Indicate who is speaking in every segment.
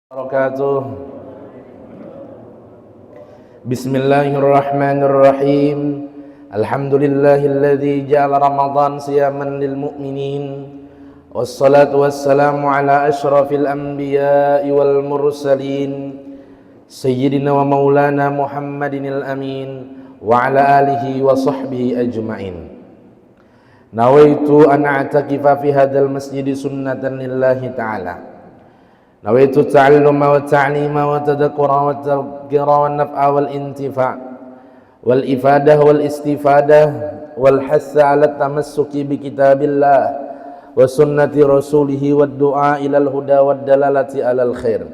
Speaker 1: Wabarakatuh. Bismillahirrahmanirrahim. Alhamdulillahilladzi ja'ala Ramadan siyaman lil mu'minin. Wassalatu wassalamu ala asyrafil anbiya'i wal mursalin sayyidina wa maulana Muhammadinil amin wa ala alihi wa sahbihi ajma'in. Nawaitu an a'takifa fi hadzal masjid sunnatan lillahi ta'ala. نويت التعلم والتعليم والتذكر والتذكر والنفع والانتفاع والإفادة والاستفادة والحث على التمسك بكتاب الله وسنة رسوله والدعاء إلى الهدى والدلالة على الخير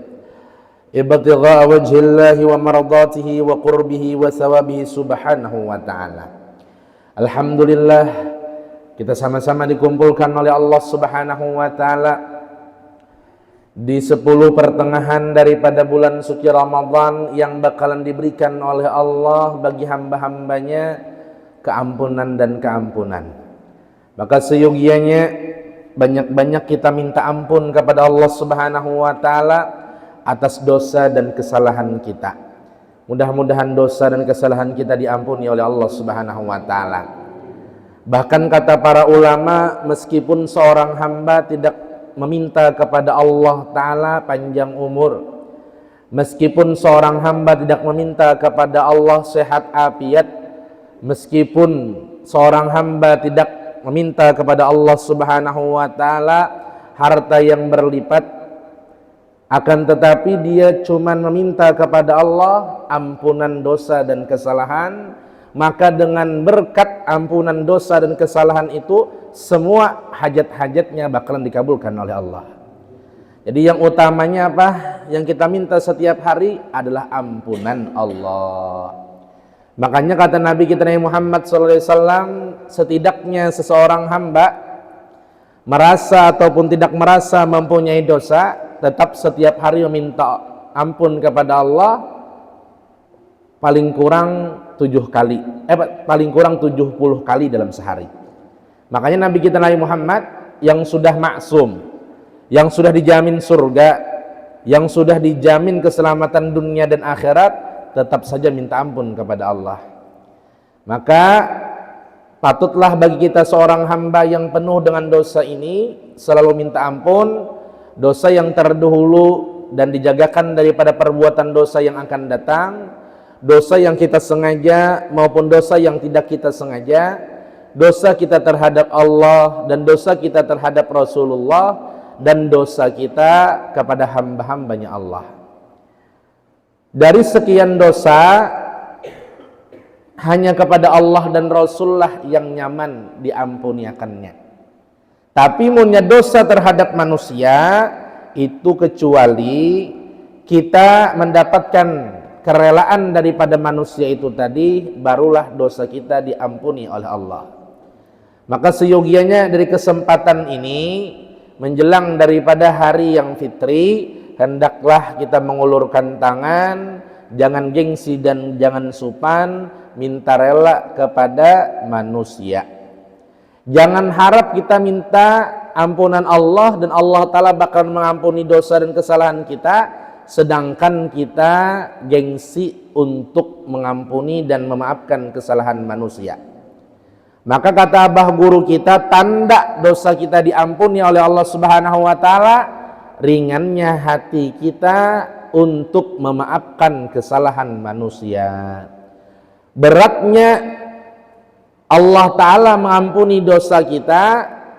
Speaker 1: ابتغاء وجه الله ومرضاته وقربه وثوابه سبحانه وتعالى. Alhamdulillah, kita sama-sama dikumpulkan oleh Allah Subhanahu wa taala di 10 pertengahan daripada bulan suci Ramadan yang bakalan diberikan oleh Allah bagi hamba-hambanya keampunan dan keampunan. Maka seyogianya banyak-banyak kita minta ampun kepada Allah Subhanahu wa taala atas dosa dan kesalahan kita. Mudah-mudahan dosa dan kesalahan kita diampuni oleh Allah Subhanahu wa taala. Bahkan kata para ulama, meskipun seorang hamba tidak meminta kepada Allah Ta'ala panjang umur, meskipun seorang hamba tidak meminta kepada Allah sehat afiat, meskipun seorang hamba tidak meminta kepada Allah Subhanahu wa Ta'ala harta yang berlipat, akan tetapi dia cuma meminta kepada Allah ampunan dosa dan kesalahan, maka dengan berkat ampunan dosa dan kesalahan itu semua hajat-hajatnya bakalan dikabulkan oleh Allah. Jadi yang utamanya apa? Yang kita minta setiap hari adalah ampunan Allah. Makanya kata Nabi kita Nabi Muhammad SAW, setidaknya seseorang hamba merasa ataupun tidak merasa mempunyai dosa, tetap setiap hari meminta ampun kepada Allah paling kurang 7 kali, paling kurang 70 kali dalam sehari. Makanya Nabi kita Nabi Muhammad yang sudah maksum, yang sudah dijamin surga, yang sudah dijamin keselamatan dunia dan akhirat, tetap saja minta ampun kepada Allah. Maka patutlah bagi kita seorang hamba yang penuh dengan dosa ini selalu minta ampun dosa yang terdahulu dan dijagakan daripada perbuatan dosa yang akan datang, dosa yang kita sengaja maupun dosa yang tidak kita sengaja, dosa kita terhadap Allah dan dosa kita terhadap Rasulullah dan dosa kita kepada hamba-hambanya Allah. Dari sekian dosa, hanya kepada Allah dan Rasulullah yang nyaman diampuniakannya. Tapi punya dosa terhadap manusia itu kecuali kita mendapatkan kerelaan daripada manusia itu tadi, barulah dosa kita diampuni oleh Allah. Maka seyogianya dari kesempatan ini menjelang daripada hari yang fitri, hendaklah kita mengulurkan tangan, jangan gengsi dan jangan supan, minta rela kepada manusia. Jangan harap kita minta ampunan Allah dan Allah Ta'ala bakal mengampuni dosa dan kesalahan kita, sedangkan kita gengsi untuk mengampuni dan memaafkan kesalahan manusia. Maka kata abah guru kita, tanda dosa kita diampuni oleh Allah Subhanahu wa taala, ringannya hati kita untuk memaafkan kesalahan manusia. Beratnya Allah taala mengampuni dosa kita,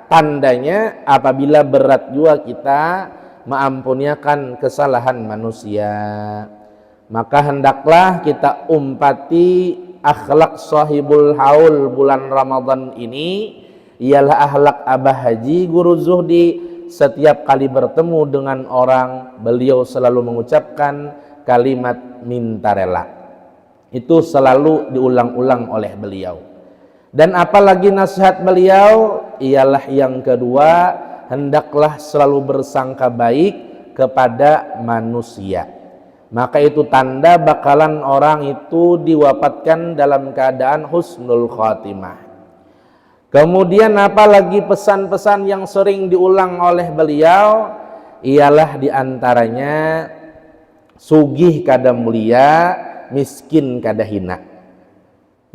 Speaker 1: tandanya apabila berat juga kita mengampunikan kesalahan manusia. Maka hendaklah kita umpati akhlak sahibul haul bulan Ramadan ini, ialah akhlak Abah Haji Guru Zuhdi. Setiap kali bertemu dengan orang, beliau selalu mengucapkan kalimat minta rela. Itu selalu diulang-ulang oleh beliau. Dan apalagi nasihat beliau ialah yang kedua, hendaklah selalu bersangka baik kepada manusia. Maka itu tanda bakalan orang itu diwafatkan dalam keadaan husnul khatimah. Kemudian apalagi pesan-pesan yang sering diulang oleh beliau ialah diantaranya Sugih kada mulia, miskin kada hina.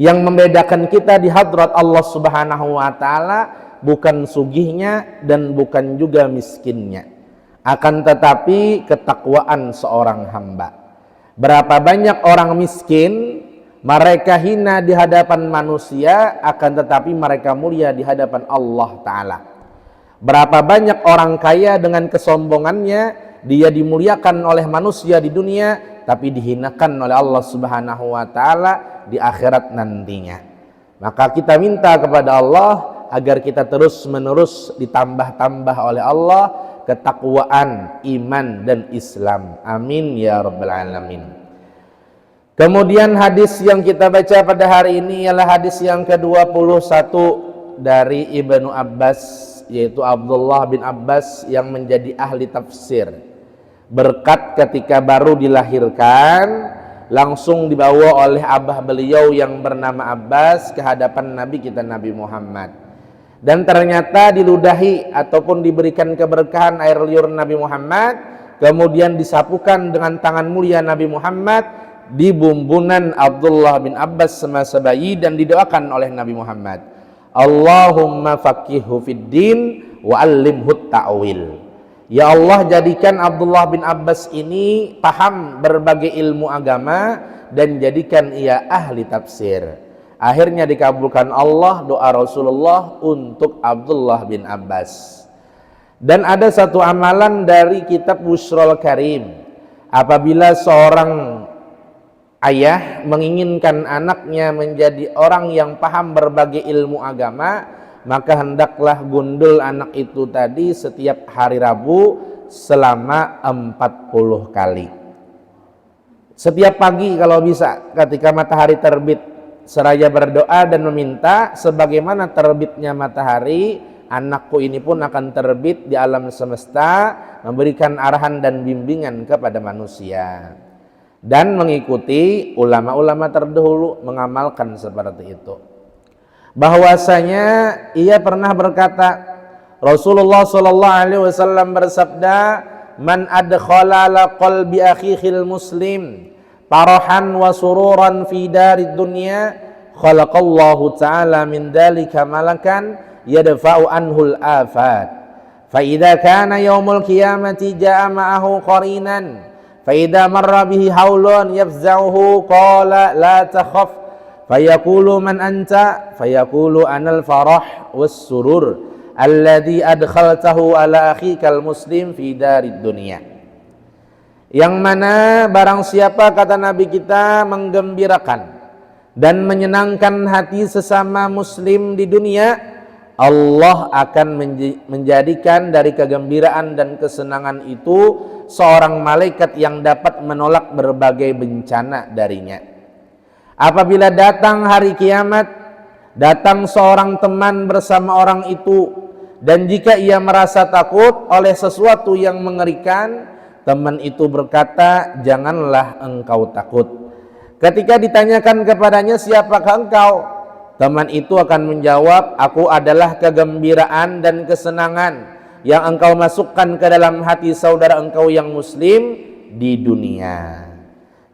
Speaker 1: Yang membedakan kita di hadrat Allah Subhanahu wa taala bukan sugihnya dan bukan juga miskinnya, akan tetapi ketakwaan seorang hamba. Berapa banyak orang miskin, mereka hina di hadapan manusia, akan tetapi mereka mulia di hadapan Allah taala. Berapa banyak orang kaya dengan kesombongannya, dia dimuliakan oleh manusia di dunia, tapi dihinakan oleh Allah Subhanahu wa taala di akhirat nantinya. Maka kita minta kepada Allah agar kita terus-menerus ditambah-tambah oleh Allah ketakwaan, iman dan Islam. Amin ya rabbal alamin. Kemudian hadis yang kita baca pada hari ini ialah hadis yang ke-21 dari Ibnu Abbas, yaitu Abdullah bin Abbas yang menjadi ahli tafsir. Berkat ketika baru dilahirkan, langsung dibawa oleh abah beliau yang bernama Abbas ke hadapan Nabi kita Nabi Muhammad. Dan ternyata diludahi ataupun diberikan keberkahan air liur Nabi Muhammad, kemudian disapukan dengan tangan mulia Nabi Muhammad di bumbunan Abdullah bin Abbas semasa bayi dan didoakan oleh Nabi Muhammad, Allahumma faqihhu fid din wa 'allimhu ta'wil. Ya Allah, jadikan Abdullah bin Abbas ini paham berbagai ilmu agama dan jadikan ia ahli tafsir. Akhirnya dikabulkan Allah doa Rasulullah untuk Abdullah bin Abbas. Dan ada satu amalan dari kitab Bushrul Karim. Apabila seorang ayah menginginkan anaknya menjadi orang yang paham berbagai ilmu agama, maka hendaklah gundul anak itu tadi setiap hari Rabu selama 40 kali. Setiap pagi kalau bisa ketika matahari terbit, seraya berdoa dan meminta sebagaimana terbitnya matahari, anakku ini pun akan terbit di alam semesta, memberikan arahan dan bimbingan kepada manusia. Dan mengikuti ulama-ulama terdahulu mengamalkan seperti itu. Bahwasanya ia pernah berkata, Rasulullah sallallahu alaihi wasallam bersabda, man adkhala ala qalbi akhihil muslim farahan wa sururan fi darid dunya khalaqallahu ta'ala min dalika malakan yadfa'u anhul afat fa idza kana yaumul qiyamati ja'a ma'ahu qarinan fa idza marra bihi haulun yafza'uhu qala la takhaf fayaqulu man anta fayaqulu anal farah was surur alladhi adkhaltahu ala akhikal muslim fi darid dunya. Yang mana barang siapa, kata Nabi kita, menggembirakan dan menyenangkan hati sesama muslim di dunia, Allah akan menjadikan dari kegembiraan dan kesenangan itu seorang malaikat yang dapat menolak berbagai bencana darinya. Apabila datang hari kiamat, datang seorang teman bersama orang itu, dan jika ia merasa takut oleh sesuatu yang mengerikan, teman itu berkata, janganlah engkau takut. Ketika ditanyakan kepadanya, siapakah engkau? Teman itu akan menjawab, aku adalah kegembiraan dan kesenangan yang engkau masukkan ke dalam hati saudara engkau yang muslim di dunia.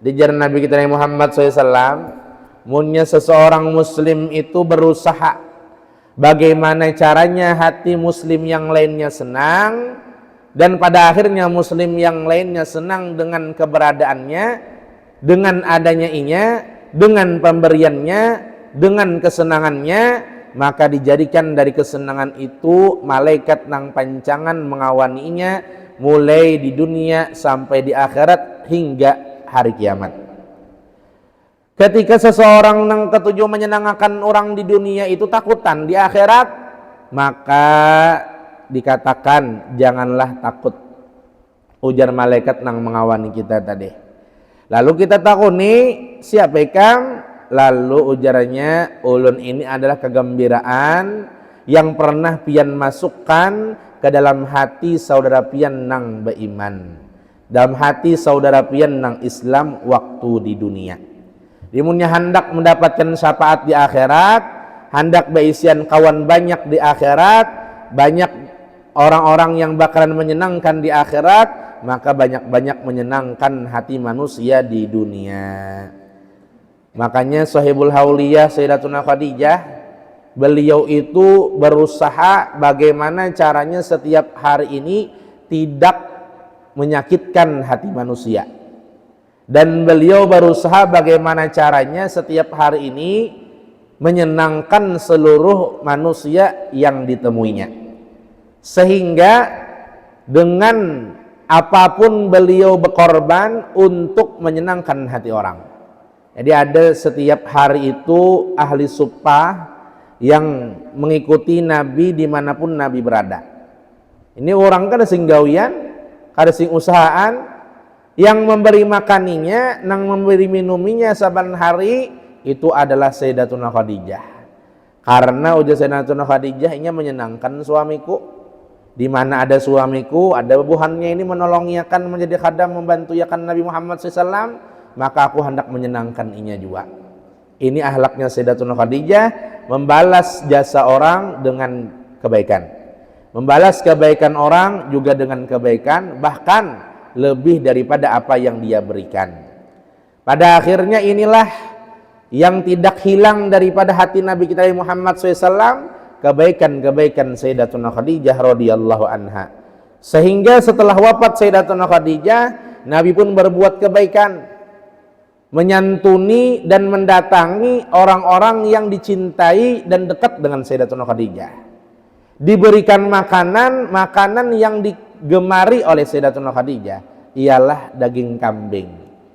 Speaker 1: Dijar Nabi kita Muhammad SAW, munnya seseorang muslim itu berusaha bagaimana caranya hati muslim yang lainnya senang, dan pada akhirnya muslim yang lainnya senang dengan keberadaannya, dengan adanya inya, dengan pemberiannya, dengan kesenangannya, maka dijadikan dari kesenangan itu malaikat nang pancangan mengawaninya mulai di dunia sampai di akhirat hingga hari kiamat. Ketika seseorang nang ketujuh menyenangkan orang di dunia itu takutan di akhirat, maka dikatakan janganlah takut, ujar malaikat nang mengawani kita tadi. Lalu kita takuni, siapa ikam? Lalu ujarannya, ulun ini adalah kegembiraan yang pernah pian masukkan ke dalam hati saudara pian nang beriman, dalam hati saudara pian nang Islam waktu di dunia. Dimunnya hendak mendapatkan syafaat di akhirat, hendak beisian kawan banyak di akhirat, banyak orang-orang yang bakalan menyenangkan di akhirat, maka banyak-banyak menyenangkan hati manusia di dunia. Makanya Sahibul Hauliyah Sayyidatuna Khadijah, beliau itu berusaha bagaimana caranya setiap hari ini tidak menyakitkan hati manusia. Dan beliau berusaha bagaimana caranya setiap hari ini menyenangkan seluruh manusia yang ditemuinya. Sehingga dengan apapun beliau berkorban untuk menyenangkan hati orang. Jadi ada setiap hari itu ahli suffah yang mengikuti Nabi dimanapun Nabi berada. Ini orang kada sing gawian, kada sing usahaan, yang memberi makaninya, nang memberi minuminya saban hari itu adalah Sayyidatuna Khadijah. Karena ujar Sayyidatuna Khadijah, ini menyenangkan suamiku. Di mana ada suamiku, ada buhannya ini menolongiakan menjadi khadam, membantu yakan Nabi Muhammad SAW, maka aku hendak menyenangkan inya juga. Ini akhlaknya Sayyidatuna Khadijah, membalas jasa orang dengan kebaikan, membalas kebaikan orang juga dengan kebaikan, bahkan lebih daripada apa yang dia berikan. Pada akhirnya inilah yang tidak hilang daripada hati Nabi kita Muhammad SAW, kebaikan-kebaikan Sayyidatuna Khadijah radhiyallahu anha. Sehingga setelah wafat Sayyidatuna Khadijah, Nabi pun berbuat kebaikan, menyantuni dan mendatangi orang-orang yang dicintai dan dekat dengan Sayyidatuna Khadijah. Diberikan makanan yang digemari oleh Sayyidatuna Khadijah, ialah daging kambing.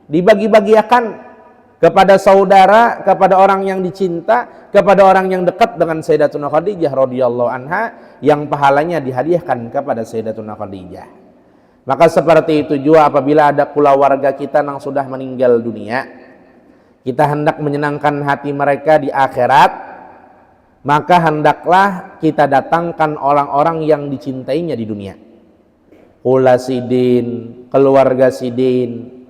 Speaker 1: Dibagi-bagiakan kepada saudara, kepada orang yang dicinta, kepada orang yang dekat dengan Sayyidatuna Khadijah radhiyallahu anha, yang pahalanya dihadiahkan kepada Sayyidatuna Khadijah. Maka seperti itu juga apabila ada keluarga kita yang sudah meninggal dunia, kita hendak menyenangkan hati mereka di akhirat, maka hendaklah kita datangkan orang-orang yang dicintainya di dunia. Kula sidin, keluarga sidin,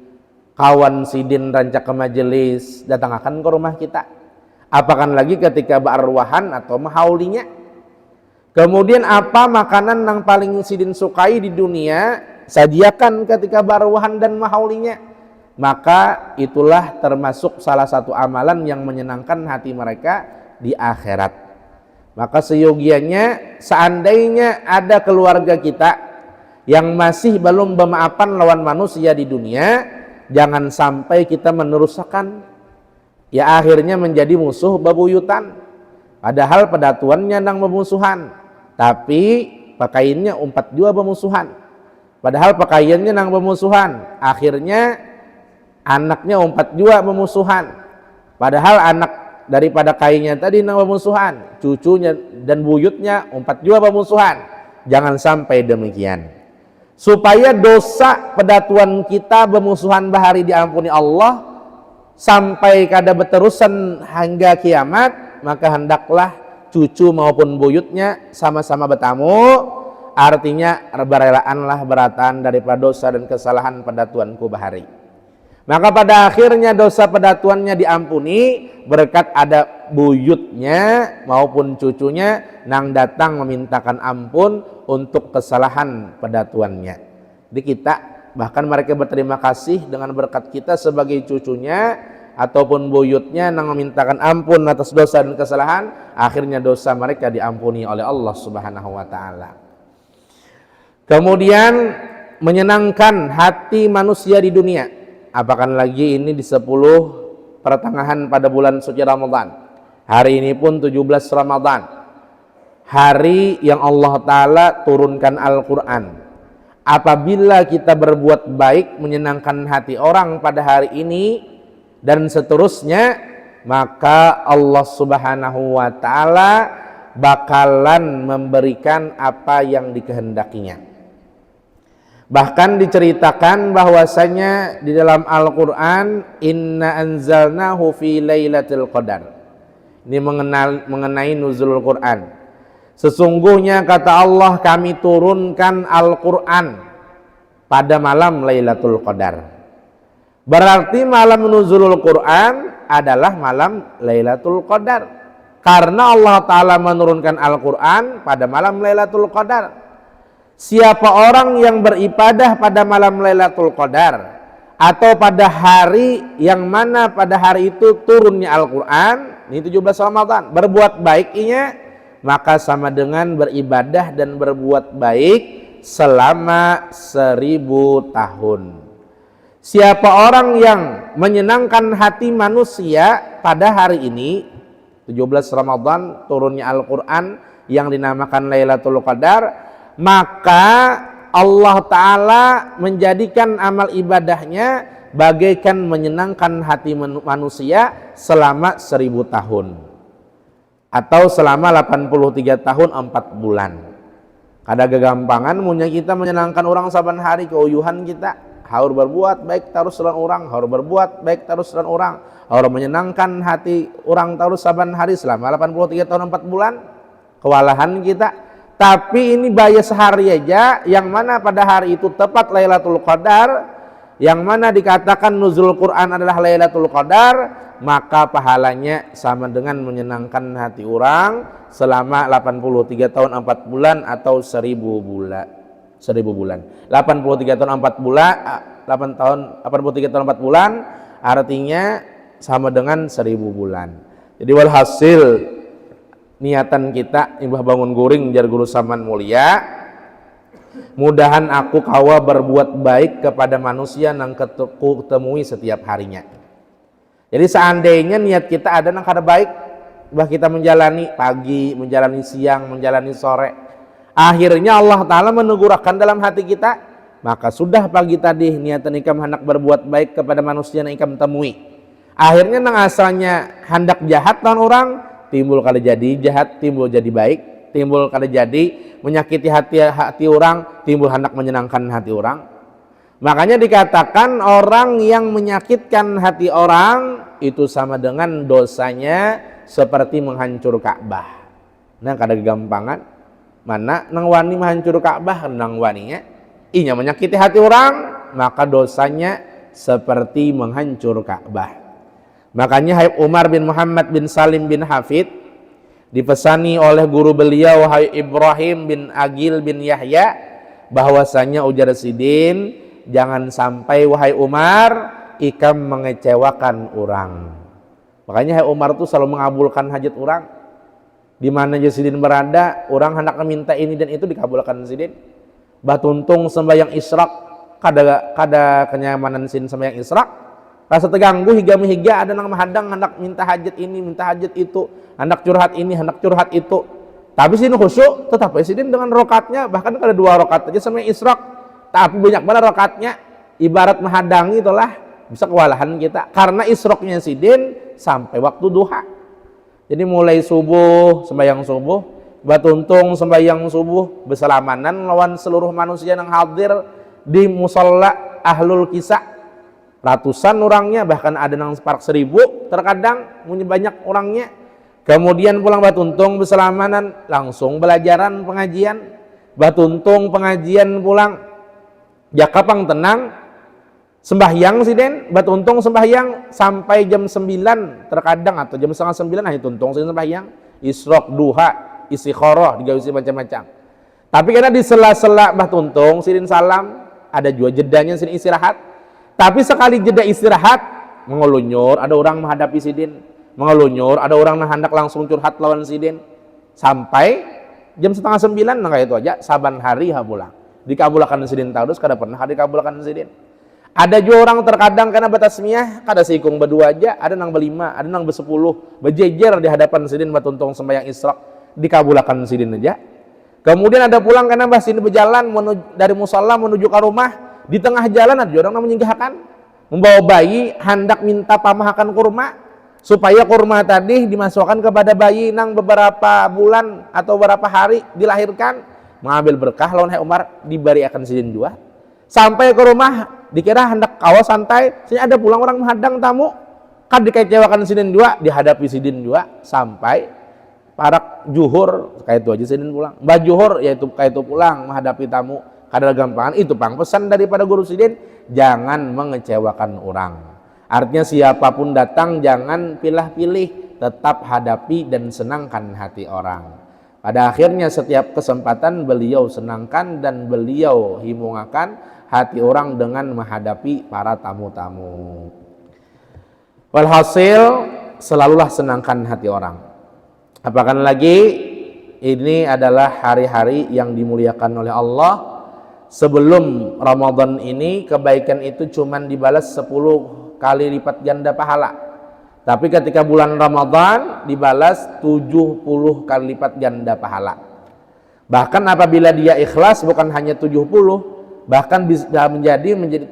Speaker 1: kawan sidin rancak ke majelis, datangkan ke rumah kita. Apakan lagi ketika berarwahan atau mahaulinya. Kemudian apa makanan yang paling sidin sukai di dunia, sadiakan ketika berarwahan dan mahaulinya. Maka itulah termasuk salah satu amalan yang menyenangkan hati mereka di akhirat. Maka seyogianya seandainya ada keluarga kita yang masih belum bermaafan lawan manusia di dunia, jangan sampai kita meneruskan, ya akhirnya menjadi musuh bebuyutan. Padahal pedatuannya nang bermusuhan, tapi pakaiannya umpat juga bermusuhan. Padahal pakaiannya nang bermusuhan, akhirnya anaknya umpat juga bermusuhan. Padahal anak daripada kainnya tadi nang bermusuhan, cucunya dan buyutnya umpat juga bermusuhan. Jangan sampai demikian. Supaya dosa pedatuan kita bermusuhan bahari diampuni Allah sampai kada berterusan hingga kiamat, maka hendaklah cucu maupun buyutnya sama-sama bertamu. Artinya berelaanlah beratan daripada dosa dan kesalahan pedatuanku bahari. Maka pada akhirnya dosa pedatuannya diampuni berkat ada buyutnya maupun cucunya nang datang memintakan ampun untuk kesalahan pedatuannya. Jadi kita bahkan mereka berterima kasih dengan berkat kita sebagai cucunya ataupun buyutnya nang memintakan ampun atas dosa dan kesalahan, akhirnya dosa mereka diampuni oleh Allah Subhanahu wa taala. Kemudian menyenangkan hati manusia di dunia. Apakan lagi ini di 10 pertengahan pada bulan suci Ramadan. Hari ini pun 17 Ramadan. Hari yang Allah Ta'ala turunkan Al-Quran. Apabila kita berbuat baik menyenangkan hati orang pada hari ini dan seterusnya, maka Allah Subhanahu wa Ta'ala bakalan memberikan apa yang dikehendakinya. Bahkan diceritakan bahwasanya di dalam Al-Quran, inna anzalnahu fi lailatul qadar. Ini mengenai nuzulul Quran. Sesungguhnya kata Allah, kami turunkan Al-Quran pada malam Lailatul Qadar. Berarti malam nuzulul Quran adalah malam Lailatul Qadar. Karena Allah Ta'ala menurunkan Al-Quran pada malam Lailatul Qadar. siapa orang yang beribadah pada malam Lailatul Qadar atau pada hari yang mana pada hari itu turunnya Al-Quran, ini 17 Ramadan, berbuat baiknya, maka sama dengan beribadah dan berbuat baik selama 1000 tahun. Siapa orang yang menyenangkan hati manusia pada hari ini, 17 Ramadan turunnya Al-Quran yang dinamakan Lailatul Qadar, maka Allah Ta'ala menjadikan amal ibadahnya bagaikan menyenangkan hati manusia selama 1000 tahun atau selama 83 tahun 4 bulan. Kada kegampangan munya kita menyenangkan orang saban hari, keuyuhan kita harus berbuat baik terus dan orang, harus berbuat baik terus dan orang, harus menyenangkan hati orang terus saban hari selama 83 tahun 4 bulan. Kewalahan kita. Tapi ini bayar sehari aja, yang mana pada hari itu tepat Lailatul Qadar, yang mana dikatakan nuzul Quran adalah Lailatul Qadar, maka pahalanya sama dengan menyenangkan hati orang selama 83 tahun 4 bulan atau 1000 bulan. 1000 bulan. 83 tahun 4 bulan, 83 tahun 4 bulan artinya sama dengan 1000 bulan. Jadi walhasil niatan kita imbah bangun guring jar guru saman mulia, mudahan aku kawa berbuat baik kepada manusia nang ketemui setiap harinya. Jadi seandainya niat kita ada nang kada baik, bah kita menjalani pagi, menjalani siang, menjalani sore, akhirnya Allah Ta'ala menegurakan dalam hati kita, maka sudah pagi tadi niatan ikam hendak berbuat baik kepada manusia yang ikam temui, akhirnya nang asalnya hendak jahat tahun orang, timbul kada jadi jahat, timbul jadi baik, timbul kada jadi menyakiti hati orang, timbul hendak menyenangkan hati orang. Makanya dikatakan orang yang menyakitkan hati orang itu sama dengan dosanya seperti menghancur Ka'bah. Nah kada gampangan mana nang wani menghancur Ka'bah, nang waninya inya menyakiti hati orang, maka dosanya seperti menghancur Ka'bah. Makanya Habib Umar bin Muhammad bin Salim bin Hafid dipesani oleh guru beliau Habib Ibrahim bin Agil bin Yahya bahwasanya ujar sidin, jangan sampai wahai Umar ikam mengecewakan orang. Makanya Habib Umar itu selalu mengabulkan hajat orang. Di mana sidin berada, orang hendak meminta ini dan itu dikabulkan sidin. Batuntung sembahyang israk, kada kenyamanan sidin sembahyang israk, rasa terganggu higa ada nang mahadang hendak minta hajat ini, minta hajat itu, hendak curhat ini, hendak curhat itu. Tapi sidin khusyuk, tetap sidin dengan rokatnya, bahkan ada 2 rokat aja sama israk. Tapi banyak banget rokatnya, ibarat menghadangi itulah, bisa kewalahan kita. Karena isroknya sidin sampai waktu duha. Jadi mulai subuh, sembahyang subuh, batuntung sembahyang subuh, berselamanan lawan seluruh manusia yang hadir di musalla Ahlul Kisah. Ratusan orangnya, bahkan ada yang separak 1000 terkadang punya banyak orangnya. Kemudian pulang batuntung berselamanan, langsung belajaran pengajian, batuntung pengajian pulang jakapang tenang, sembahyang siden, batuntung sembahyang sampai jam 9 terkadang atau jam setengah 9 aja tuntung siden sembahyang, isrok, duha, istikharah, digawisi macam-macam. Tapi karena di sela-sela batuntung siden salam, ada juga jedanya siden istirahat. Tapi sekali jeda istirahat, mengelunyur, ada orang menghadapi sidin, mengelunyur, ada orang hendak langsung curhat lawan sidin, sampai jam setengah 9, nah kayak itu aja, saban hari pulang. Dikabulkan sidin terus, kada pernah dikabulkan sidin. Ada juga orang terkadang karena batasmiyah, kada sikung berdua aja, ada nang berlima, ada nang bersepuluh, berjejer di hadapan sidin batuntung sembahyang israk, dikabulkan sidin aja. Kemudian ada pulang karena mbah sidin berjalan dari musalla menuju ke rumah, di tengah jalan ada orang yang menyinggahkan, membawa bayi hendak minta pamahakan kurma, supaya kurma tadi dimasukkan kepada bayi nang beberapa bulan atau beberapa hari dilahirkan, mengambil berkah lawan Habib Umar diberi akan sidin dua. Sampai ke rumah dikira hendak kawas santai, sini ada pulang orang menghadang tamu, kan dikecewakan sidin dua, dihadapi sidin dua sampai parak juhur, kayak itu aja sidin pulang. Mbah juhur yaitu kayak itu pulang menghadapi tamu. Kada gampangan itu pang pesan daripada guru sidin, jangan mengecewakan orang. Artinya siapapun datang jangan pilih-pilih, tetap hadapi dan senangkan hati orang. Pada akhirnya setiap kesempatan beliau senangkan dan beliau himungakan hati orang dengan menghadapi para tamu-tamu. Walhasil selalulah senangkan hati orang. Apakah lagi ini adalah hari-hari yang dimuliakan oleh Allah. Sebelum Ramadan ini kebaikan itu cuma dibalas 10 kali lipat ganda pahala. Tapi ketika bulan Ramadan dibalas 70 kali lipat ganda pahala. Bahkan apabila dia ikhlas bukan hanya 70, bahkan bisa menjadi 700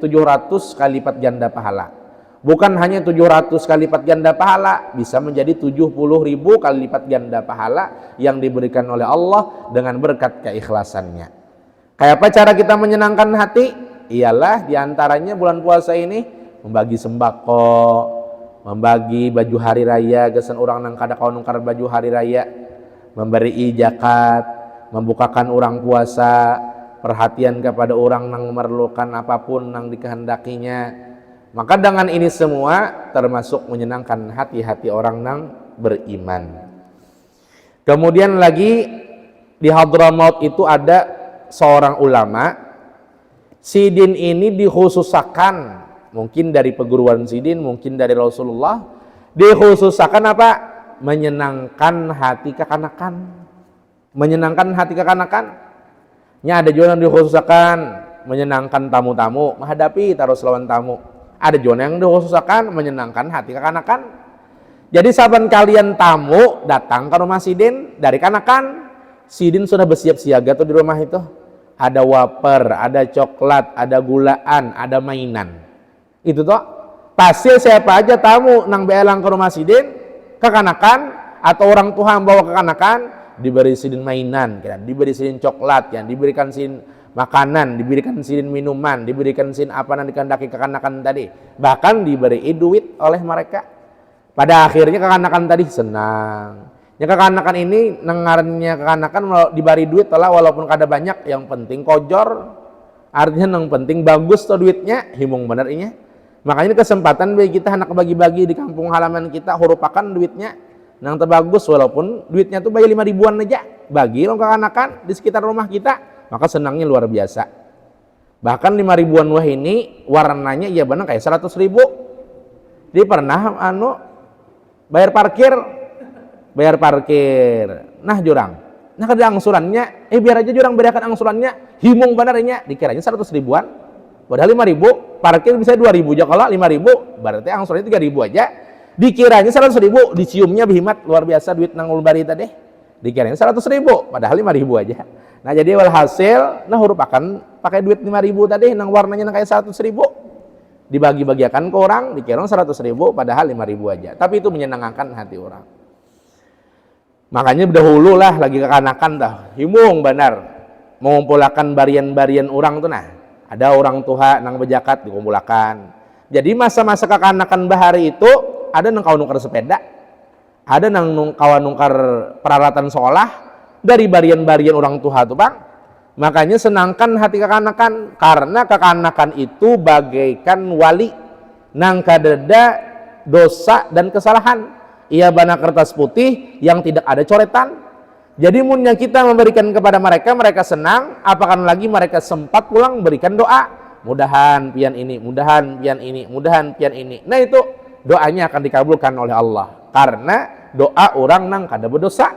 Speaker 1: kali lipat ganda pahala. Bukan hanya 700 kali lipat ganda pahala, bisa menjadi 70.000 kali lipat ganda pahala yang diberikan oleh Allah dengan berkat keikhlasannya. Kayak apa cara kita menyenangkan hati? Ialah diantaranya bulan puasa ini membagi sembako, membagi baju hari raya, gesan orang nang kada kau nungkar baju hari raya, memberi zakat, membukakan orang puasa, perhatian kepada orang nang memerlukan apapun nang dikehendakinya. Maka dengan ini semua termasuk menyenangkan hati-hati orang nang beriman. Kemudian lagi di Hadramaut itu ada seorang ulama. Sidin ini dikhususakan mungkin dari perguruan Sidin, mungkin dari Rasulullah, dikhususkan apa? Menyenangkan hati kekanakan. Menyenangkan hati kekanakan. Nya ada juga yang dikhususkan menyenangkan tamu-tamu, menghadapi taruh lawan tamu. Ada juga yang dikhususkan menyenangkan hati kekanakan. Jadi saban kalian tamu datang ke rumah Sidin dari kanakan, Sidin sudah bersiap siaga tuh di rumah itu. Ada wafer, ada coklat, ada gulaan, ada mainan. Itu toh hasil siapa aja tamu nang beelang ke rumah Sidin kekanakan atau orang tua bawa kekanakan diberi Sidin mainan, diberi Sidin coklat, diberikan Sidin makanan, diberikan Sidin minuman, diberikan Sidin apa yang dikehendaki kekanakan tadi, bahkan diberi duit oleh mereka. Pada akhirnya kekanakan tadi senang. Ya kekanakan ini nengarannya kekanakan diberi duit telah walaupun kada banyak, yang penting kojor, artinya yang penting bagus tuh duitnya, himung bener ini. Makanya kesempatan bagi kita anak bagi-bagi di kampung halaman kita hurupakan duitnya nang terbagus walaupun duitnya tuh bayar 5 ribuan aja, bagi lo kekanakan di sekitar rumah kita, maka senangnya luar biasa. Bahkan 5 ribuan wah ini warnanya iya benar kayak 100.000. Dia pernah bayar parkir. Nah jurang. Nah kada angsurannya, biar aja jurang bedakan angsurannya, himung benernya dikiranya 100 ribuan. Padahal 5.000, parkir bisa 2.000 aja, kalau 5.000 berarti angsurannya 3.000 aja. Dikiranya 100.000, diciumnya berhemat luar biasa duit nang ulbari tadi. Dikiranya 100.000, padahal 5.000 aja. Nah jadi walhasil, nah huruf akan pakai duit 5.000 tadi, nang warnanya nang kayak 100.000. Dibagi-bagiakan ke orang, dikira 100.000, padahal 5.000 aja. Tapi itu menyenangkan hati orang. Makanya dahulu lah lagi kekanakan dah, himung benar mengumpulkan barian-barian orang tuh nah. Ada orang tua nang bejakat dikumpulkan. Jadi masa-masa kekanakan bahari itu ada nang kawan nukar sepeda, ada nang kawan nukar peralatan sekolah dari barian-barian orang tua tuh bang. Makanya senangkan hati kekanakan karena kekanakan itu bagaikan wali nang kadeda dosa dan kesalahan. Ia bana kertas putih yang tidak ada coretan. Jadi munnya kita memberikan kepada mereka, mereka senang, apakah lagi mereka sempat pulang berikan doa. Mudahan pian ini, mudahan pian ini, mudahan pian ini. Nah itu doanya akan dikabulkan oleh Allah. Karena doa orang nang kada berdosa.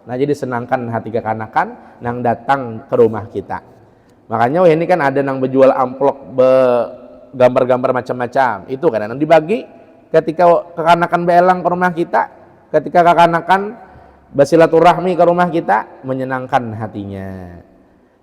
Speaker 1: Nah jadi senangkan hati kekanakan nang datang ke rumah kita. Makanya ini kan ada nang berjual amplop gambar-gambar macam-macam. Itu kan nang dibagi ketika kekanakan beelang ke rumah kita, ketika kekanakan bersilaturahmi ke rumah kita, menyenangkan hatinya.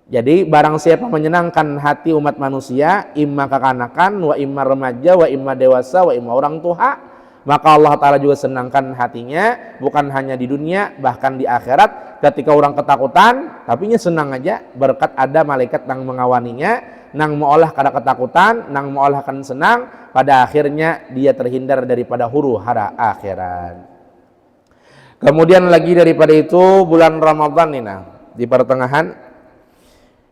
Speaker 1: Jadi barang siapa menyenangkan hati umat manusia, imma kekanakan, wa imma remaja, wa imma dewasa, wa imma orang tua, maka Allah Ta'ala juga senangkan hatinya, bukan hanya di dunia, bahkan di akhirat. Ketika orang ketakutan, tapi nya senang aja, berkat ada malaikat yang mengawaninya, nang meolah kada ketakutan, nang meolah akan senang, pada akhirnya dia terhindar daripada huru hara akhirat. Kemudian lagi daripada itu bulan Ramadan ini di pertengahan,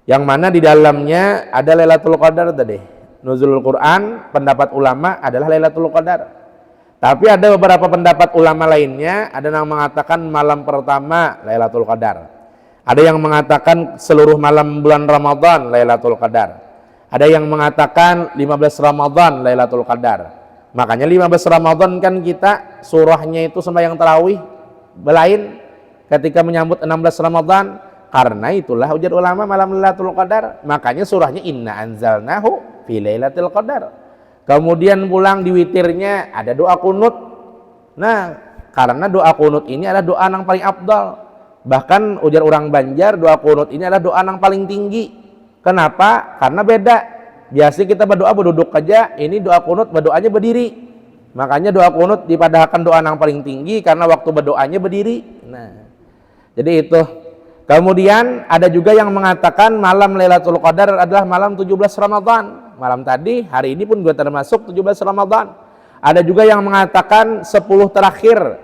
Speaker 1: yang mana di dalamnya ada Lailatul Qadar tadi. Nuzulul Quran, pendapat ulama adalah Lailatul Qadar. Tapi ada beberapa pendapat ulama lainnya, ada yang mengatakan malam pertama Lailatul Qadar. Ada yang mengatakan seluruh malam bulan Ramadan Lailatul Qadar. Ada yang mengatakan 15 Ramadan Lailatul Qadar. Makanya 15 Ramadan kan kita surahnya itu sembahyang tarawih belain ketika menyambut 16 Ramadan. Karena itulah ujar ulama malam Lailatul Qadar. Makanya surahnya Inna anzalnahu fi Lailatul Qadar. Kemudian pulang di witirnya ada doa kunut. Nah, karena doa kunut ini adalah doa yang paling afdal. Bahkan ujar orang Banjar, doa kunut ini adalah doa yang paling tinggi. Kenapa? Karena beda. Biasanya kita berdoa berduduk aja, ini doa kunut berdoanya berdiri. Makanya doa kunut dipadahkan doa yang paling tinggi karena waktu berdoanya berdiri. Nah, jadi itu. Kemudian ada juga yang mengatakan malam Lailatul Qadar adalah malam 17 Ramadan. Malam tadi, hari ini pun gue termasuk 17 Ramadan. Ada juga yang mengatakan 10 terakhir,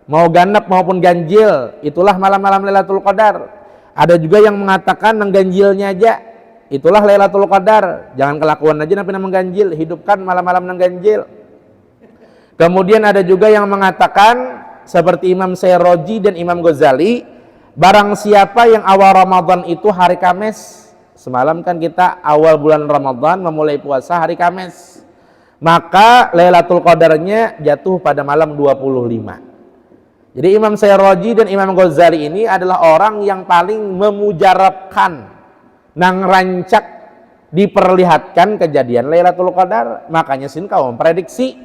Speaker 1: mau ganap maupun ganjil, itulah malam-malam Lailatul Qadar. Ada juga yang mengatakan nengganjilnya aja, itulah Lailatul Qadar. Jangan kelakuan aja tapi mengganjil, hidupkan malam-malam nengganjil. Kemudian ada juga yang mengatakan seperti Imam Syairoji dan Imam Ghazali, barang siapa yang awal Ramadan itu hari Kamis, semalam kan kita awal bulan Ramadan memulai puasa hari Kamis, maka Lailatul Qadarnya jatuh pada malam 25. Jadi Imam Syairoji dan Imam Ghazali ini adalah orang yang paling memujarabkan, nang rancak diperlihatkan kejadian Lailatul Qadar. Makanya sin kau memprediksi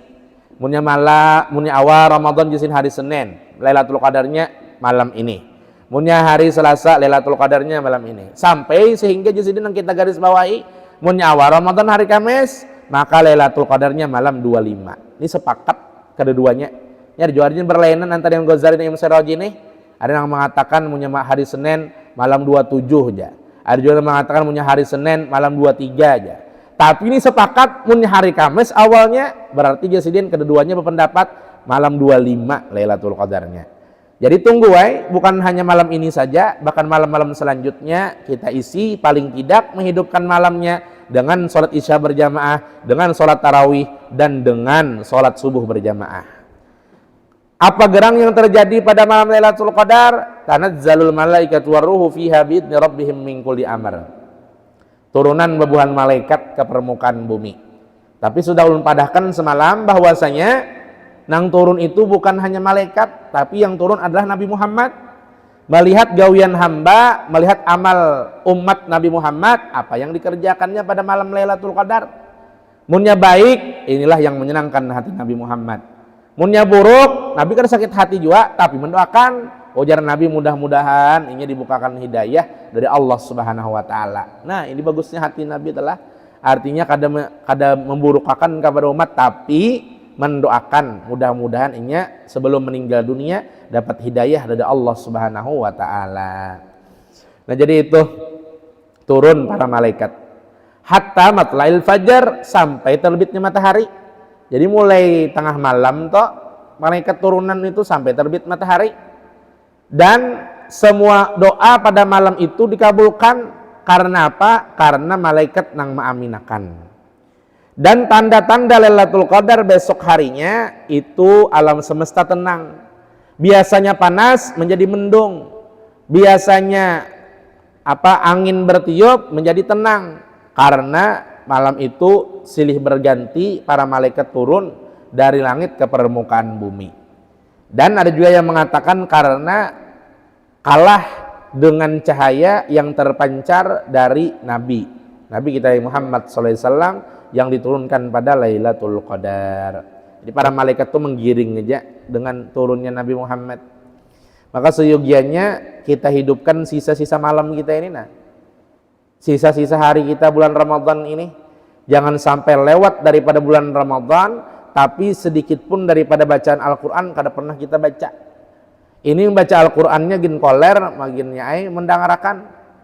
Speaker 1: munya awal Ramadan jisin hari Senin, Lailatul Qadarnya malam ini. Munya hari Selasa, Lailatul Qadarnya malam ini. Sampai sehingga jisin yang kita garis bawahi, munya awal Ramadan hari Kamis, maka Lailatul Qadarnya malam 25. Ini sepakat kedua-duanya. Ya, juaranya berlainan antara Imam Ghazali dan Imam Syairoji ini. Ada yang mengatakan punya hari Senin malam 27 aja. Ada juga yang mengatakan punya hari Senin malam 23 aja. Tapi ini sepakat punya hari Kamis awalnya, berarti Jasidin keduanya berpendapat malam 25 Lailatul Qadarnya. Jadi tunggu bukan hanya malam ini saja, bahkan malam-malam selanjutnya kita isi paling tidak menghidupkan malamnya dengan sholat isya berjamaah, dengan sholat tarawih, dan dengan sholat subuh berjamaah. Apa gerang yang terjadi pada malam Lailatul Qadar? Tanazzalul malaikatu warruhu fiha bi'idzni rabbihim min kulli amr. Turunan bebuhan malaikat ke permukaan bumi. Tapi sudah ulun padahkan semalam bahwasanya nang turun itu bukan hanya malaikat, tapi yang turun adalah Nabi Muhammad. Melihat gawian hamba, melihat amal umat Nabi Muhammad, apa yang dikerjakannya pada malam Lailatul Qadar. Munnya baik, inilah yang menyenangkan hati Nabi Muhammad. Munnya buruk, Nabi kan sakit hati juga, tapi mendoakan ujar Nabi mudah-mudahan ini dibukakan hidayah dari Allah Subhanahu wa taala. Nah, ini bagusnya hati Nabi telah artinya kada memburukakan kepada umat, tapi mendoakan mudah-mudahan ini sebelum meninggal dunia dapat hidayah dari Allah Subhanahu wa taala. Nah, jadi itu turun para malaikat hatta matla'il fajar, sampai terbitnya matahari. Jadi mulai tengah malam toh malaikat turunan itu sampai terbit matahari. Dan semua doa pada malam itu dikabulkan. Karena apa? Karena malaikat nang mengaminakan. Dan tanda-tanda Lailatul Qadar besok harinya itu alam semesta tenang. Biasanya panas menjadi mendung. Biasanya angin bertiup menjadi tenang. Karena malam itu silih berganti para malaikat turun dari langit ke permukaan bumi. Dan ada juga yang mengatakan karena kalah dengan cahaya yang terpancar dari Nabi kita Muhammad SAW yang diturunkan pada Lailatul Qadar. Jadi para malaikat itu menggiring aja dengan turunnya Nabi Muhammad. Maka seyogianya kita hidupkan sisa-sisa malam kita ini, sisa-sisa hari kita bulan Ramadan ini. Jangan sampai lewat daripada bulan Ramadan, tapi sedikit pun daripada bacaan Al-Quran kada pernah kita baca. Ini membaca Al-Qurannya gin koler, magin nyai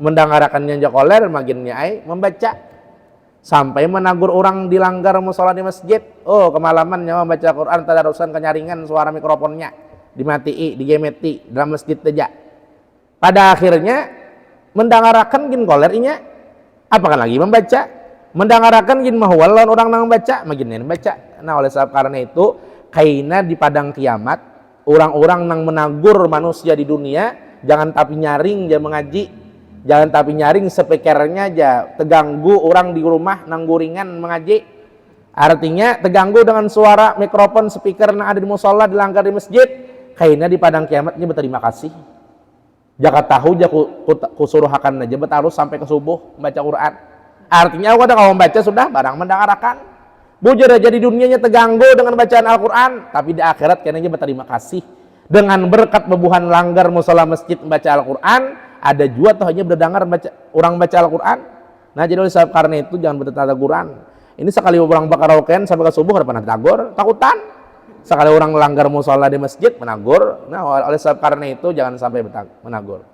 Speaker 1: mendangarakannya aja koler, magin nyai membaca. Sampai menagur orang dilanggar musola di masjid. Oh, kemalaman nyawa membaca Al-Quran, tadarusan kenyaringan suara mikrofonnya dimatii, digemeti dalam masjid aja. Pada akhirnya mendangarakan gin koler inya, apakah lagi membaca? Mendangarakan gin mahwal orang nang baca, magin baca. Nah, oleh sebab karena itu kaina di padang kiamat orang-orang nang menagur manusia di dunia jangan tapi nyaring aja mengaji, jangan tapi nyaring speakernya aja terganggu orang di rumah nangguringan mengaji. Artinya terganggu dengan suara mikrofon speaker yang ada di musola, dilanggar di masjid, kayaknya di padang kiamatnya berterima kasih. Jaka tahu aja kusuruhakan aja betarus sampai ke subuh membaca Quran. Artinya aku ada kalau membaca sudah barang mendangarakan. Bujur aja di dunianya terganggu dengan bacaan Al-Quran, tapi di akhirat kayaknya berterima kasih. Dengan berkat bebuhan langgar musola masjid membaca Al-Quran, ada juga tuh hanya berdengar orang baca Al-Quran. Nah jadi oleh sebab karena itu jangan bertata Quran. Ini sekali orang bakaraokean sampai ke subuh ada pernah tagur, takutan. Sekali orang melanggar musola di masjid menagur. Nah oleh sebab karena itu jangan sampai menagur.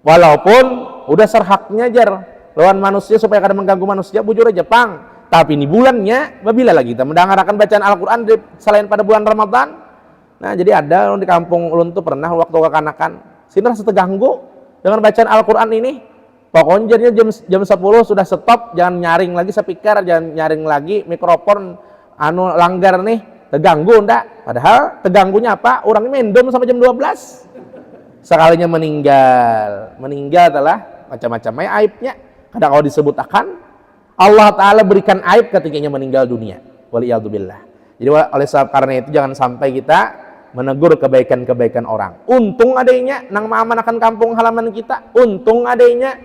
Speaker 1: Walaupun udah serhaknya jar lawan manusia supaya kada mengganggu manusia, bujur aja pang. Tapi ini bulannya, bila lagi kita mendengarkan bacaan Al-Quran selain pada bulan Ramadan. Nah jadi ada di kampung ulun tuh pernah waktu kekanakan, sini rasa terganggu dengan bacaan Al-Quran ini. Pokoknya jam 10 sudah stop, jangan nyaring lagi speaker, jangan nyaring lagi mikrofon langgar nih, terganggu ndak. Padahal terganggunya apa? Orangnya mendom sampai jam 12. Sekalinya meninggal telah macam-macam aibnya. Kadang kalau disebutakan Allah Ta'ala berikan aib ketikanya meninggal dunia. Waliyadzubillah. Jadi oleh sebab karena itu jangan sampai kita menegur kebaikan-kebaikan orang. Untung adanya nang maamanakan kampung halaman kita. Untung adanya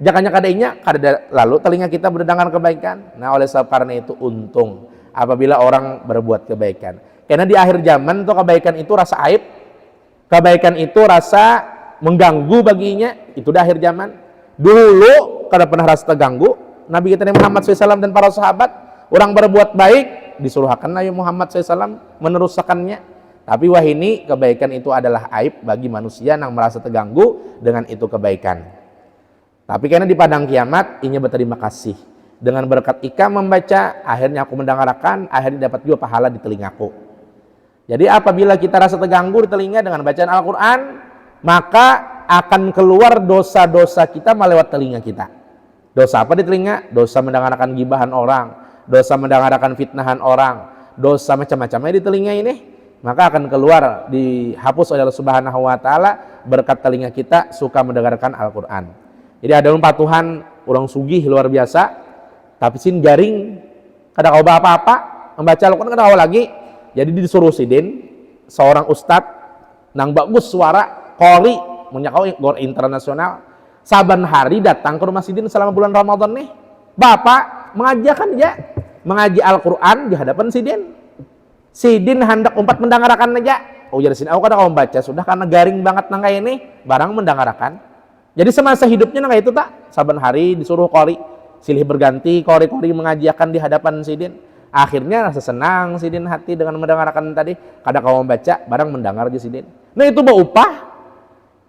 Speaker 1: jakanya kadainya kada lalu telinga kita berdengar kebaikan. Nah oleh sebab karena itu untung apabila orang berbuat kebaikan. Karena di akhir zaman tuh kebaikan itu rasa aib. Kebaikan itu rasa mengganggu baginya. Itu di akhir zaman. Dulu kada pernah rasa terganggu. Nabi kita Muhammad SAW dan para sahabat, orang berbuat baik disuruhkan Nabi Muhammad SAW meneruskannya. Tapi wah ini kebaikan itu adalah aib bagi manusia yang merasa terganggu dengan itu kebaikan. Tapi karena di padang kiamat ini berterima kasih dengan berkat Ika membaca, akhirnya aku mendengarkan, akhirnya dapat juga pahala di telingaku. Jadi apabila kita rasa terganggu di telinga dengan bacaan Al-Quran, maka akan keluar dosa-dosa kita melewat telinga kita. Dosa apa di telinga? Dosa mendengarkan gibahan orang, dosa mendengarkan fitnahan orang, dosa macam-macamnya di telinga ini, maka akan keluar dihapus oleh Allah Subhanahu wa taala berkat telinga kita suka mendengarkan Al-Qur'an. Jadi ada patuhan orang sugih luar biasa, tapi sin garing kada kau apa-apa, membaca Al-Qur'an kada kau lagi. Jadi disuruh sidin seorang ustadz nang bagus suara qori menyakau gor internasional. Saban hari datang ke rumah sidin selama bulan Ramadan nih. Bapak mengajarkan ya, mengaji Al-Quran di hadapan sidin. Sidin hendak umpat mendengarkan aja. Oh jadi sini aku kadang membaca sudah karena garing banget nang kayak ini, barang mendengarkan. Jadi semasa hidupnya nang kayak itu tak. Saban hari disuruh qori, silih berganti qori-qori mengajarkan di hadapan sidin. Akhirnya rasa senang sidin hati dengan mendengarkan tadi. Kadang kau membaca, barang mendengar aja sidin. Nah itu berupah.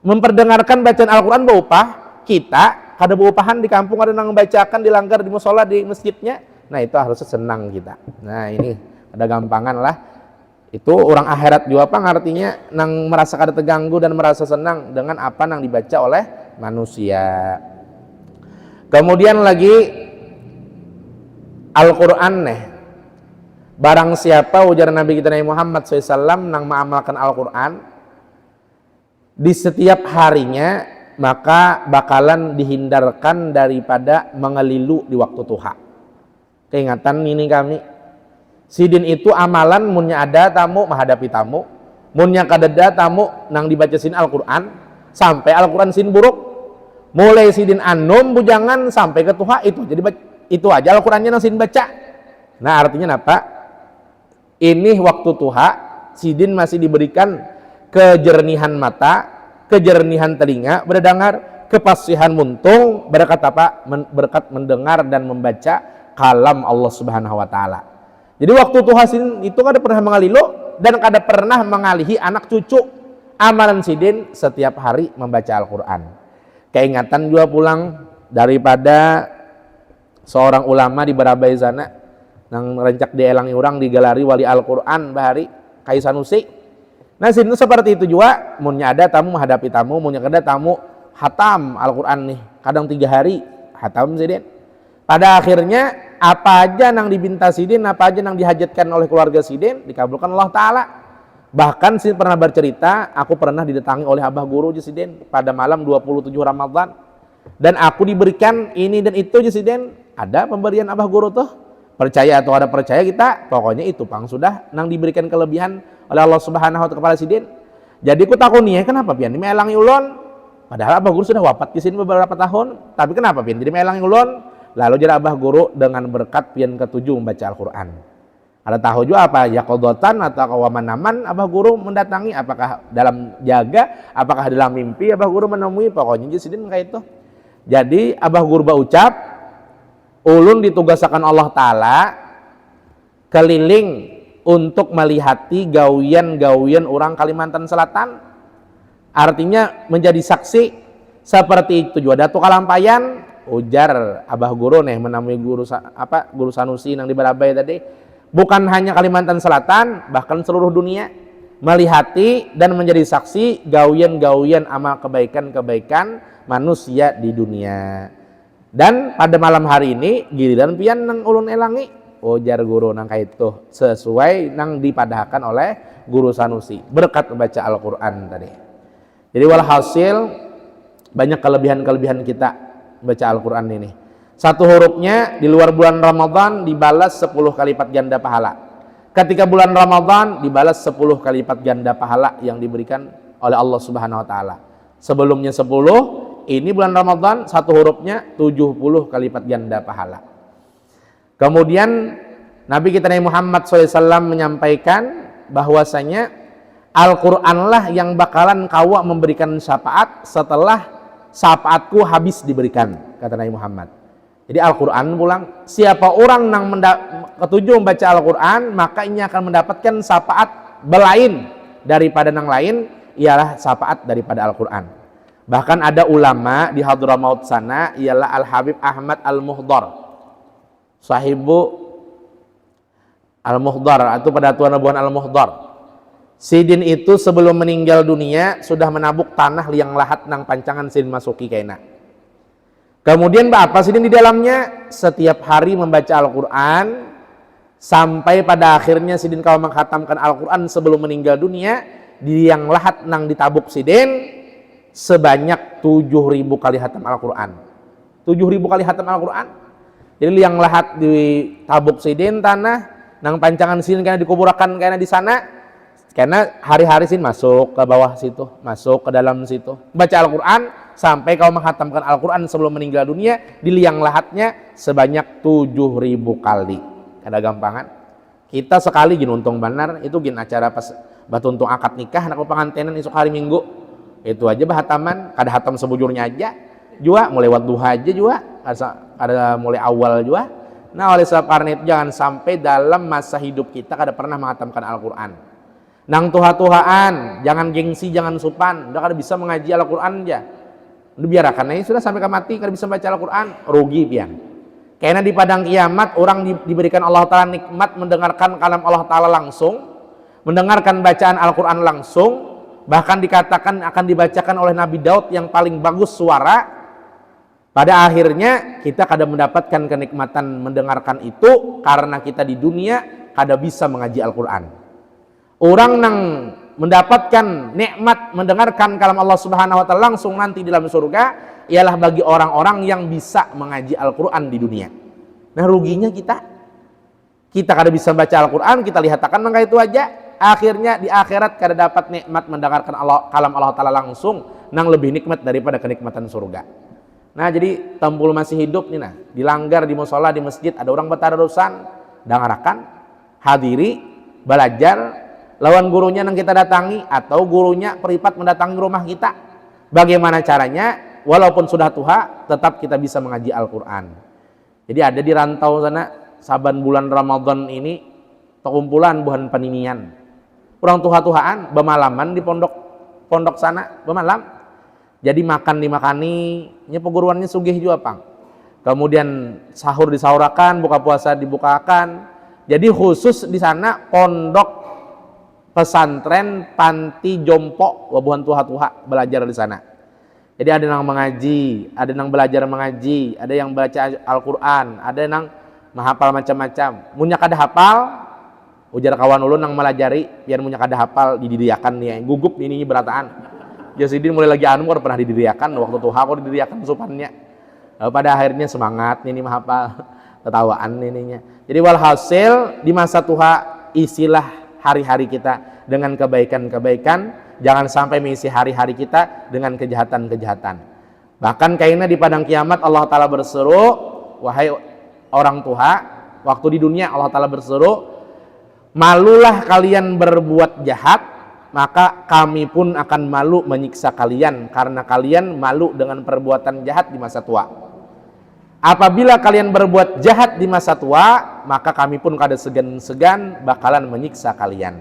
Speaker 1: Memperdengarkan bacaan Al-Quran berupah. Kita kada berupahan di kampung ada nang membacakan dilanggar di musola di masjidnya. Nah itu harusnya senang kita. Nah ini ada gampangan lah. Itu orang akhirat juga apa artinya nang merasa kada terganggu dan merasa senang dengan apa nang dibaca oleh manusia. Kemudian lagi Al-Quran nih. Barang siapa ujar Nabi kita Nabi Muhammad SAW nang mengamalkan Al-Quran di setiap harinya maka bakalan dihindarkan daripada mengelilu di waktu duha. Keingatan ini kami. Sidin itu amalan munnya ada tamu menghadapi tamu, munnya kadada tamu nang dibaca sin Al-Quran sampai Al-Quran sin buruk. Mulai sidin anum bujangan sampai ke duha itu. Jadi itu aja Al-Qurannya nang sin baca. Nah artinya apa? Ini waktu duha sidin masih diberikan kejernihan mata, kejernihan telinga berdengar, kepasihan muntung berkat apa? Berkat mendengar dan membaca kalam Allah Subhanahu wa taala. Jadi waktu duha sidin itu kada pernah mengalilu dan kada pernah mengalihi anak cucu. Amalan sidin setiap hari membaca Al-Qur'an. Keingatan juga pulang daripada seorang ulama di Barabai sana nang rencak dielangi orang digalari wali Al-Qur'an bahari Kai Sanusi. Nah sidin seperti itu juga, munnya ada tamu menghadapi tamu, munnya kada tamu hatam Al-Quran nih, kadang 3 hari hatam sidin. Pada akhirnya apa aja nang dibinta sidin, apa aja nang dihajatkan oleh keluarga sidin dikabulkan Allah Ta'ala. Bahkan sih pernah bercerita, aku pernah didatangi oleh abah guru Jesiden pada malam 27 Ramadan. Dan aku diberikan ini dan itu Jesiden. Ada pemberian abah guru tuh. Percaya atau ada percaya kita, pokoknya itu pang sudah nang diberikan kelebihan oleh Allah Subhanahu wa taala kepada Sidin. Jadi ku takun nih, kenapa pian melangi ulun? Padahal abah guru sudah wafat di sini beberapa tahun, tapi kenapa pian jadi melangi ulun? Lalu jadi abah guru dengan berkat pian ketujuh membaca Al-Qur'an. Ada tahu juga apa ya qadatan atau kawamanaman abah guru mendatangi, apakah dalam jaga, apakah dalam mimpi abah guru menemui, pokoknya Sidin kayak itu. Jadi abah guru berucap, ulun ditugaskan Allah Ta'ala keliling untuk melihati gawian-gawian orang Kalimantan Selatan, artinya menjadi saksi seperti itu juga. Datu Kalampayan ujar abah guru nih menemui guru Sanusi yang di Barabai tadi, bukan hanya Kalimantan Selatan, bahkan seluruh dunia melihati dan menjadi saksi gawian-gawian amal kebaikan-kebaikan manusia di dunia. Dan pada malam hari ini giliran pian nang ulun elangi, ujar guru nang itu sesuai nang dipadahkan oleh guru Sanusi berkat membaca Al-Qur'an tadi. Jadi walhasil banyak kelebihan-kelebihan kita baca Al-Qur'an ini. Satu hurufnya di luar bulan Ramadan dibalas 10 kali lipat ganda pahala. Ketika bulan Ramadan dibalas 10 kali lipat ganda pahala yang diberikan oleh Allah Subhanahu wa taala. Sebelumnya 10, ini bulan Ramadan satu hurufnya 70 kali lipat ganda pahala. Kemudian Nabi kita Nabi Muhammad SAW menyampaikan bahwasanya Al-Qur'an lah yang bakalan kawa memberikan syafaat setelah syafaatku habis diberikan, kata Nabi Muhammad. Jadi Al-Qur'an pulang, siapa orang yang ketujuh membaca Al-Qur'an, maka ini akan mendapatkan syafaat belain daripada yang lain, ialah syafaat daripada Al-Qur'an. Bahkan ada ulama di Hadramaut sana, ialah Al-Habib Ahmad Al-Muhdar, sahibu Al-Muhdar atau pada Tuan Abuan Al-Muhdar. Sidin itu sebelum meninggal dunia sudah menabuk tanah liang lahat nang pancangan Sidin masuki kaina. Kemudian apa Sidin di dalamnya? Setiap hari membaca Al-Qur'an sampai pada akhirnya Sidin kau menghatamkan Al-Qur'an sebelum meninggal dunia di liang lahat nang ditabuk Sidin sebanyak 7.000 kali hatam Al-Qur'an. 7.000 kali hatam Al-Qur'an. Jadi liang lahat ditabuk Sidin tanah nang pancangan Sidin karena dikuburakan karena di sana. Karena hari-hari Sidin masuk ke bawah situ, masuk ke dalam situ, baca Al-Qur'an sampai kau menghatamkan Al-Qur'an sebelum meninggal dunia di liang lahatnya sebanyak 7.000 kali. Ada gampangan. Kita sekali gini untung benar itu gini acara pas batuntung akad nikah anak pengantinan esok hari Minggu. Itu aja bahataman, kada hatam sebujurnya aja. Juga mulai wadduha aja juga, ada mulai awal juga. Nah, oleh sebab karena itu jangan sampai dalam masa hidup kita kada pernah menghatamkan Al-Qur'an. Nang tuha-tuhaan, jangan gengsi, jangan supan, udah kada bisa mengaji Al-Qur'an aja. Udah biarkan aja sudah sampai ke mati kada bisa baca Al-Qur'an, rugi pian. Karena di padang kiamat orang diberikan Allah Ta'ala nikmat mendengarkan kalam Allah Ta'ala langsung, mendengarkan bacaan Al-Qur'an langsung, bahkan dikatakan akan dibacakan oleh Nabi Daud yang paling bagus suara. Pada akhirnya kita kada mendapatkan kenikmatan mendengarkan itu karena kita di dunia kada bisa mengaji Al-Qur'an. Orang yang mendapatkan nikmat mendengarkan kalam Allah Subhanahu wa taala langsung nanti di dalam surga ialah bagi orang-orang yang bisa mengaji Al-Qur'an di dunia. Nah, ruginya kita kada bisa baca Al-Qur'an, kita lihatakan mangga itu aja. Akhirnya di akhirat kada dapat nikmat mendengarkan kalam Allah taala langsung nang lebih nikmat daripada kenikmatan surga. Nah, jadi tampul masih hidup nih nah, dilanggar di mushola, di masjid ada orang batarusan, dangarakan, hadiri, belajar lawan gurunya yang kita datangi atau gurunya peripat mendatangi rumah kita. Bagaimana caranya? Walaupun sudah tuha, tetap kita bisa mengaji Al-Qur'an. Jadi ada di rantau sana, saban bulan Ramadan ini terkumpulan buhan paninian. Orang tuha-tuhaan bemalaman di pondok sana, bemalam. Jadi makan dimakani, nya peguruannya sugih juga, Pang. Kemudian sahur disaurakan, buka puasa dibukakan. Jadi khusus di sana pondok pesantren panti jompo wabuhan tuha-tuha belajar di sana. Jadi ada yang mengaji, ada yang belajar mengaji, ada yang baca Al-Qur'an, ada yang menghafal macam-macam. Munya kada hafal, Ujar kawan ulun nang melajari pian munya kada hafal didiriakan nih gugup ini berataan. Jasidin mulai lagi anu pernah didiriakan waktu tuha kok didiriakan supannya. Pada akhirnya semangat ini mah hafal ketawaan ininya. Jadi walhasil di masa tuha isilah hari-hari kita dengan kebaikan-kebaikan, jangan sampai mengisi hari-hari kita dengan kejahatan-kejahatan. Bahkan kayaknya di padang kiamat Allah Ta'ala berseru, wahai orang tuha, waktu di dunia Allah Ta'ala berseru, malulah kalian berbuat jahat, maka kami pun akan malu menyiksa kalian karena kalian malu dengan perbuatan jahat di masa tua. Apabila kalian berbuat jahat di masa tua, maka kami pun kada segan-segan bakalan menyiksa kalian.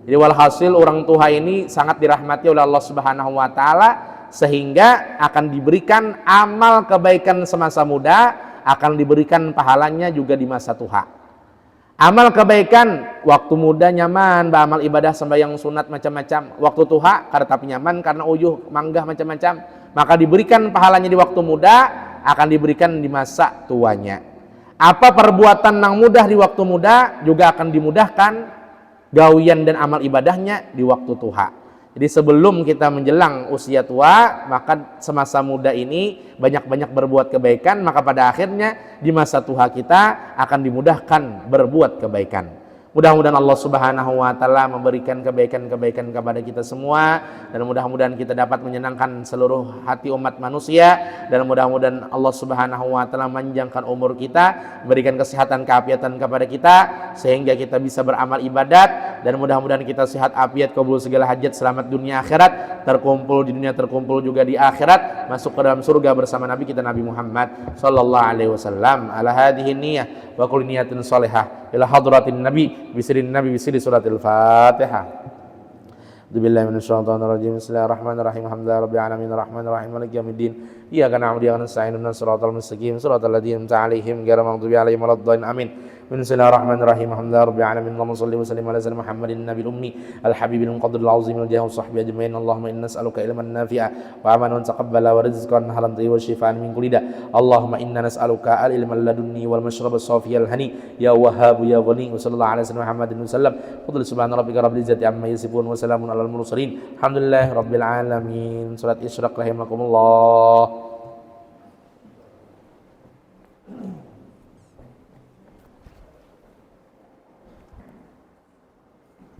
Speaker 1: Jadi walhasil orang tua ini sangat dirahmati oleh Allah Subhanahu wa taala sehingga akan diberikan amal kebaikan semasa muda, akan diberikan pahalanya juga di masa tua. Amal kebaikan waktu muda nyaman, beramal ibadah sembahyang sunat macam-macam. Waktu tua kada tapi nyaman karena uyuh manggah macam-macam, maka diberikan pahalanya di waktu muda, akan diberikan di masa tuanya. Apa perbuatan yang mudah di waktu muda juga akan dimudahkan gawian dan amal ibadahnya di waktu tua. Jadi sebelum kita menjelang usia tua, maka semasa muda ini banyak-banyak berbuat kebaikan, maka pada akhirnya di masa tua kita akan dimudahkan berbuat kebaikan. Mudah-mudahan Allah Subhanahu wa taala memberikan kebaikan-kebaikan kepada kita semua, dan mudah-mudahan kita dapat menyenangkan seluruh hati umat manusia, dan mudah-mudahan Allah Subhanahu wa taala memanjangkan umur kita, berikan kesehatan keafiatan kepada kita sehingga kita bisa beramal ibadat, dan mudah-mudahan kita sehat afiat, kabul segala hajat, selamat dunia akhirat, terkumpul di dunia, terkumpul juga di akhirat, masuk ke dalam surga bersama Nabi kita Nabi Muhammad sallallahu alaihi wasallam. Ala hadhihi niyyah wa kulli niyatin shalihah ila hadratin nabi bisirin suratil Fatihah. Billahi minasyaitonir rajim. Bismillahirrahmanirrahim. Alhamdulillahi rabbil alamin arrahmanir rahim maliki yaumiddin. Iyyaka na'budu wa iyyaka nasta'in ihdinas siratal mustaqim siratal ladzina an'amta 'alaihim ghairil maghdubi alaihim waladdallin. Amin. Bismillahirrahmanirrahim. Alhamdulillahi rabbil alamin. Allahumma shalli wa sallim ala sayyidina Muhammadin nabiyil ummi al-habibil muqaddaril azim al jahi wa sahbihi ajmain. Allahumma inna nas'aluka ilman nafi'a wa amalan taqabbala wa rizqan halalan tayyiban wa shifaa'an min kulli da'. Allahumma inna nas'aluka al-ilma ladunni wal mashraba as-safiyal hani ya wahhab ya ghani. Wa sallallahu ala sayyidina Muhammadin wa sallam. Qul subhana rabbika rabbil izzati amma yasifun wa salamun alal mursalin. Alhamdulillahi rabbil alamin. Surat Isyraq rahimakumullah.